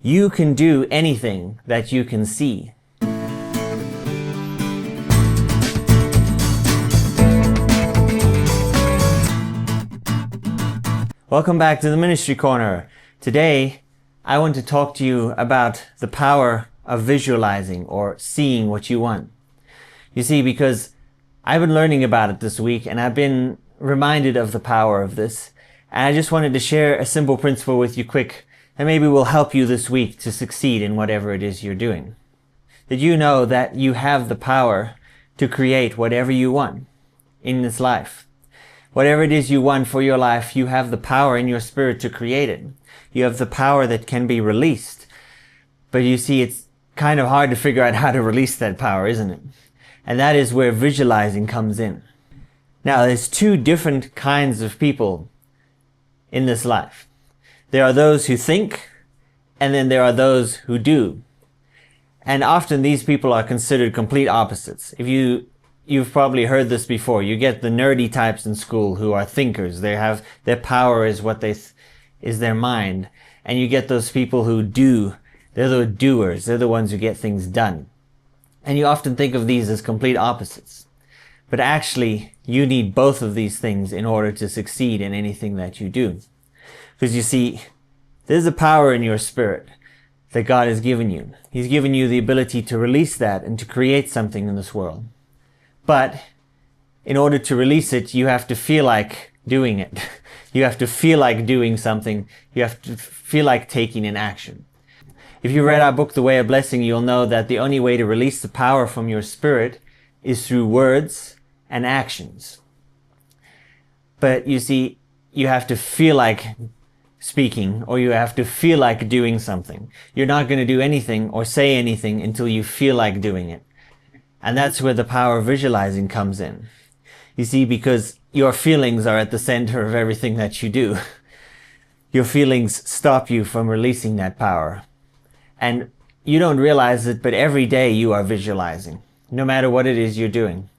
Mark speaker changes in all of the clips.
Speaker 1: You can do anything that you can see. Welcome back to the Ministry Corner. Today, I want to talk to you about the power of visualizing or seeing what you want. You see, because I've been learning about it this week and I've been reminded of the power of this. And I just wanted to share a simple principle with you quick that maybe will help you this week to succeed in whatever it is you're doing. Did you know that you have the power to create whatever you want in this life? Whatever it is you want for your life, you have the power in your spirit to create it. You have the power that can be released. But you see, it's kind of hard to figure out how to release that power, isn't it? And that is where visualizing comes in. Now, there's two different kinds of people in this life. There are those who think, and then there are those who do. And often these people are considered complete opposites. You've probably heard this before. You get the nerdy types in school who are thinkers. They have, their power is is their mind. And you get those people who do. They're the doers. They're the ones who get things done. And you often think of these as complete opposites. But actually, you need both of these things in order to succeed in anything that you do. Because you see, there's a power in your spirit that God has given you. He's given you the ability to release that and to create something in this world. But in order to release it, you have to feel like doing it. You have to feel like doing something. You have to feel like taking an action. If you read our book, The Way of Blessing, you'll know that the only way to release the power from your spirit is through words and actions. But you see, you have to feel like speaking, or you have to feel like doing something. You're not going to do anything or say anything until you feel like doing it. And that's where the power of visualizing comes in. You see, because your feelings are at the center of everything that you do. Your feelings stop you from releasing that power. And you don't realize it, but every day you are visualizing, no matter what it is you're doing.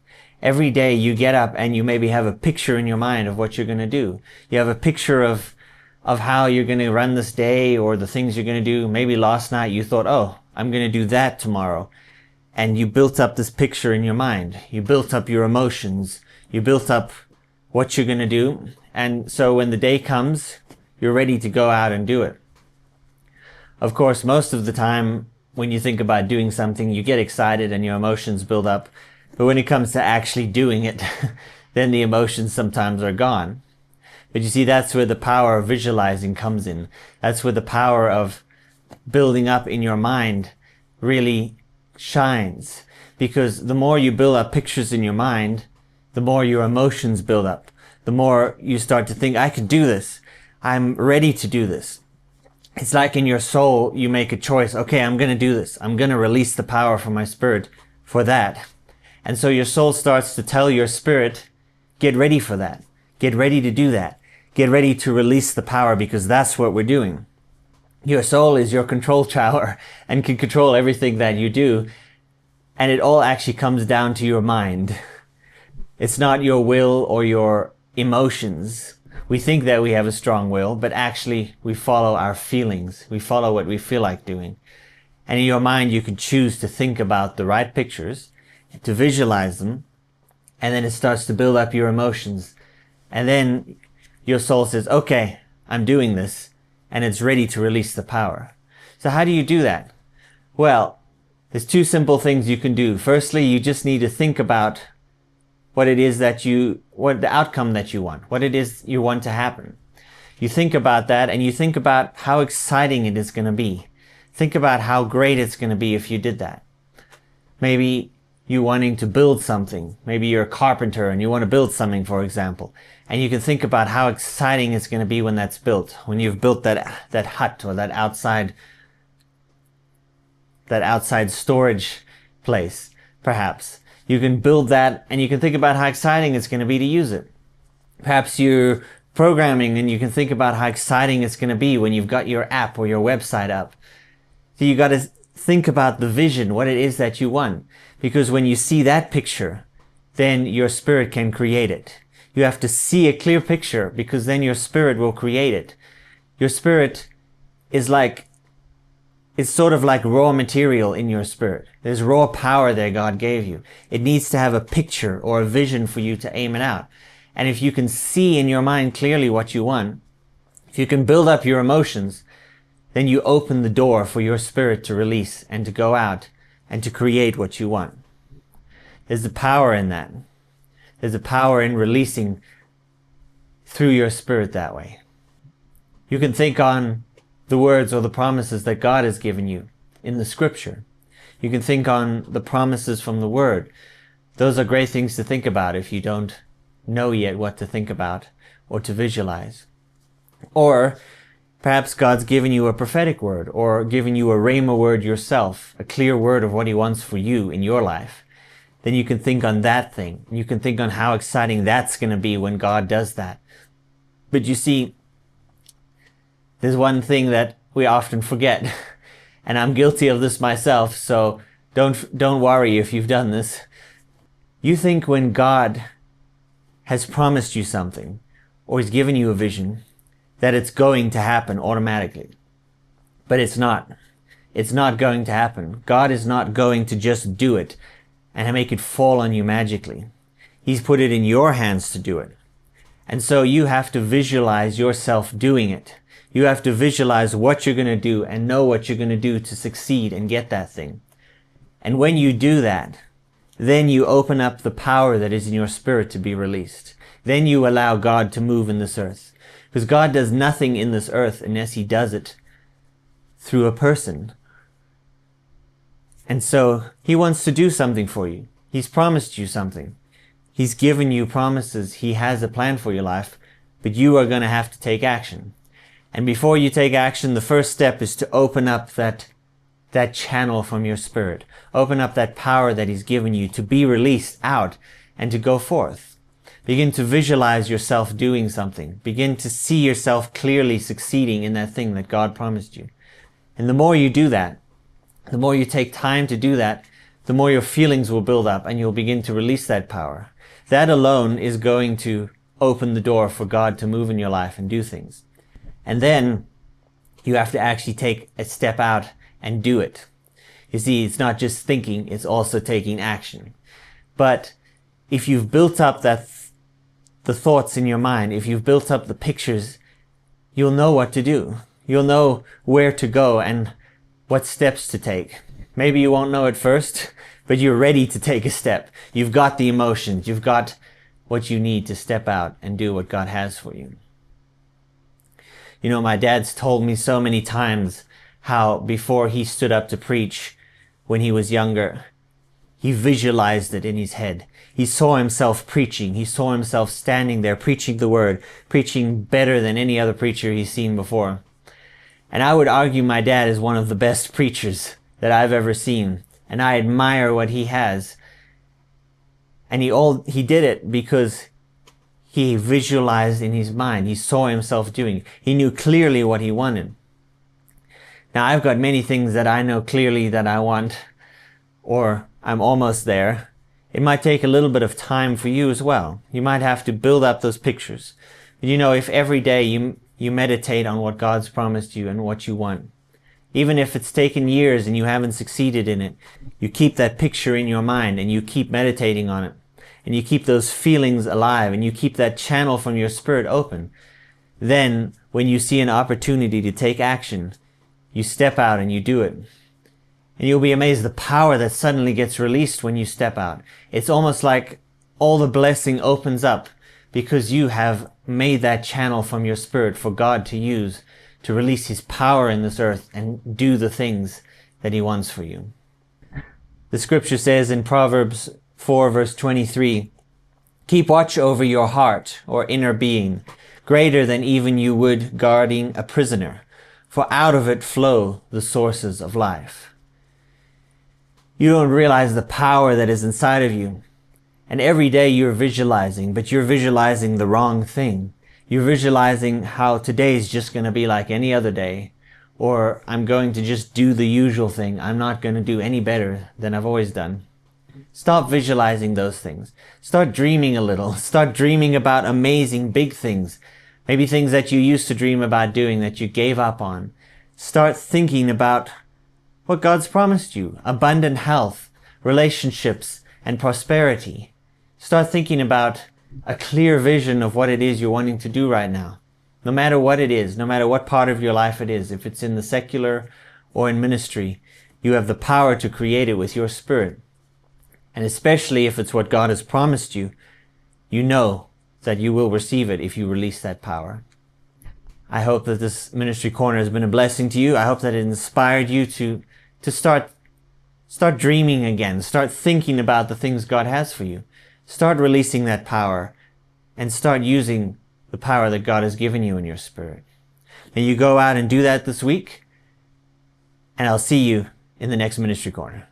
Speaker 1: Every day you get up and you maybe have a picture in your mind of what you're going to do. You have a picture of how you're going to run this day or the things you're going to do. Maybe last night you thought, oh, I'm going to do that tomorrow. And you built up this picture in your mind. You built up your emotions. You built up what you're going to do. And so when the day comes, you're ready to go out and do it. Of course, most of the time when you think about doing something, you get excited and your emotions build up. But when it comes to actually doing it, then the emotions sometimes are gone. But you see, that's where the power of visualizing comes in. That's where the power of building up in your mind really shines. Because the more you build up pictures in your mind, the more your emotions build up. The more you start to think, I can do this. I'm ready to do this. It's like in your soul, you make a choice. Okay, I'm going to do this. I'm going to release the power from my spirit for that. And so your soul starts to tell your spirit, get ready for that. Get ready to do that. Get ready to release the power, because that's what we're doing. Your soul is your control tower and can control everything that you do. And it all actually comes down to your mind. It's not your will or your emotions. We think that we have a strong will, but actually we follow our feelings. We follow what we feel like doing. And in your mind, you can choose to think about the right pictures, to visualize them, and then it starts to build up your emotions. And then your soul says, okay, I'm doing this, and it's ready to release the power. So how do you do that? Well, there's two simple things you can do. Firstly, you just need to think about what it is what the outcome that you want, what it is you want to happen. You think about that, and you think about how exciting it is going to be. Think about how great it's going to be if you did that. Maybe you wanting to build something. Maybe you're a carpenter and you want to build something, for example. And you can think about how exciting it's going to be when that's built. When you've built that hut or that outside storage place, perhaps. You can build that and you can think about how exciting it's going to be to use it. Perhaps you're programming and you can think about how exciting it's going to be when you've got your app or your website up. So you got to think about the vision, what it is that you want. Because when you see that picture, then your spirit can create it. You have to see a clear picture, because then your spirit will create it. Your spirit is like it's sort of like raw material in your spirit. There's raw power there God gave you. It needs to have a picture or a vision for you to aim it out. And if you can see in your mind clearly what you want, if you can build up your emotions, then you open the door for your spirit to release and to go out and to create what you want. There's a power in that. There's a power in releasing through your spirit that way. You can think on the words or the promises that God has given you in the scripture. You can think on the promises from the word. Those are great things to think about if you don't know yet what to think about or to visualize. Or perhaps God's given you a prophetic word or given you a rhema word yourself, a clear word of what he wants for you in your life. Then you can think on that thing. You can think on how exciting that's going to be when God does that. But you see, there's one thing that we often forget, and I'm guilty of this myself, so don't worry if you've done this. You think when God has promised you something, or he's given you a vision, that it's going to happen automatically. But it's not. It's not going to happen. God is not going to just do it and make it fall on you magically. He's put it in your hands to do it. And so you have to visualize yourself doing it. You have to visualize what you're going to do and know what you're going to do to succeed and get that thing. And when you do that, then you open up the power that is in your spirit to be released. Then you allow God to move in this earth. Because God does nothing in this earth unless he does it through a person. And so he wants to do something for you. He's promised you something. He's given you promises. He has a plan for your life, but you are going to have to take action. And before you take action, the first step is to open up that channel from your spirit. Open up that power that he's given you to be released out and to go forth. Begin to visualize yourself doing something. Begin to see yourself clearly succeeding in that thing that God promised you. And the more you do that, the more you take time to do that, the more your feelings will build up and you'll begin to release that power. That alone is going to open the door for God to move in your life and do things. And then you have to actually take a step out and do it. You see, it's not just thinking, it's also taking action. But if you've built up the thoughts in your mind, if you've built up the pictures, you'll know what to do. You'll know where to go and what steps to take. Maybe you won't know at first, but you're ready to take a step. You've got the emotions. You've got what you need to step out and do what God has for you. You know, my dad's told me so many times how before he stood up to preach when he was younger, he visualized it in his head. He saw himself preaching. He saw himself standing there preaching the word, preaching better than any other preacher he's seen before. And I would argue my dad is one of the best preachers that I've ever seen. And I admire what he has. And he did it because he visualized in his mind. He saw himself doing it. He knew clearly what he wanted. Now, I've got many things that I know clearly that I want, or I'm almost there. It might take a little bit of time for you as well. You might have to build up those pictures. You know, if every day you meditate on what God's promised you and what you want, even if it's taken years and you haven't succeeded in it, you keep that picture in your mind and you keep meditating on it. And you keep those feelings alive and you keep that channel from your spirit open. Then, when you see an opportunity to take action, you step out and you do it. And you'll be amazed the power that suddenly gets released when you step out. It's almost like all the blessing opens up because you have made that channel from your spirit for God to use to release his power in this earth and do the things that he wants for you. The scripture says in Proverbs 4 verse 23, "Keep watch over your heart or inner being, greater than even you would guarding a prisoner, for out of it flow the sources of life." You don't realize the power that is inside of you. And every day you're visualizing, but you're visualizing the wrong thing. You're visualizing how today's just going to be like any other day, or I'm going to just do the usual thing. I'm not going to do any better than I've always done. Stop visualizing those things. Start dreaming a little. Start dreaming about amazing big things. Maybe things that you used to dream about doing that you gave up on. Start thinking about what God's promised you: abundant health, relationships, and prosperity. Start thinking about a clear vision of what it is you're wanting to do right now. No matter what it is, no matter what part of your life it is, if it's in the secular or in ministry, you have the power to create it with your spirit. And especially if it's what God has promised you, you know that you will receive it if you release that power. I hope that this Ministry Corner has been a blessing to you. I hope that it inspired you to start dreaming again. Start thinking about the things God has for you. Start releasing that power and start using the power that God has given you in your spirit. May you go out and do that this week, and I'll see you in the next Ministry Corner.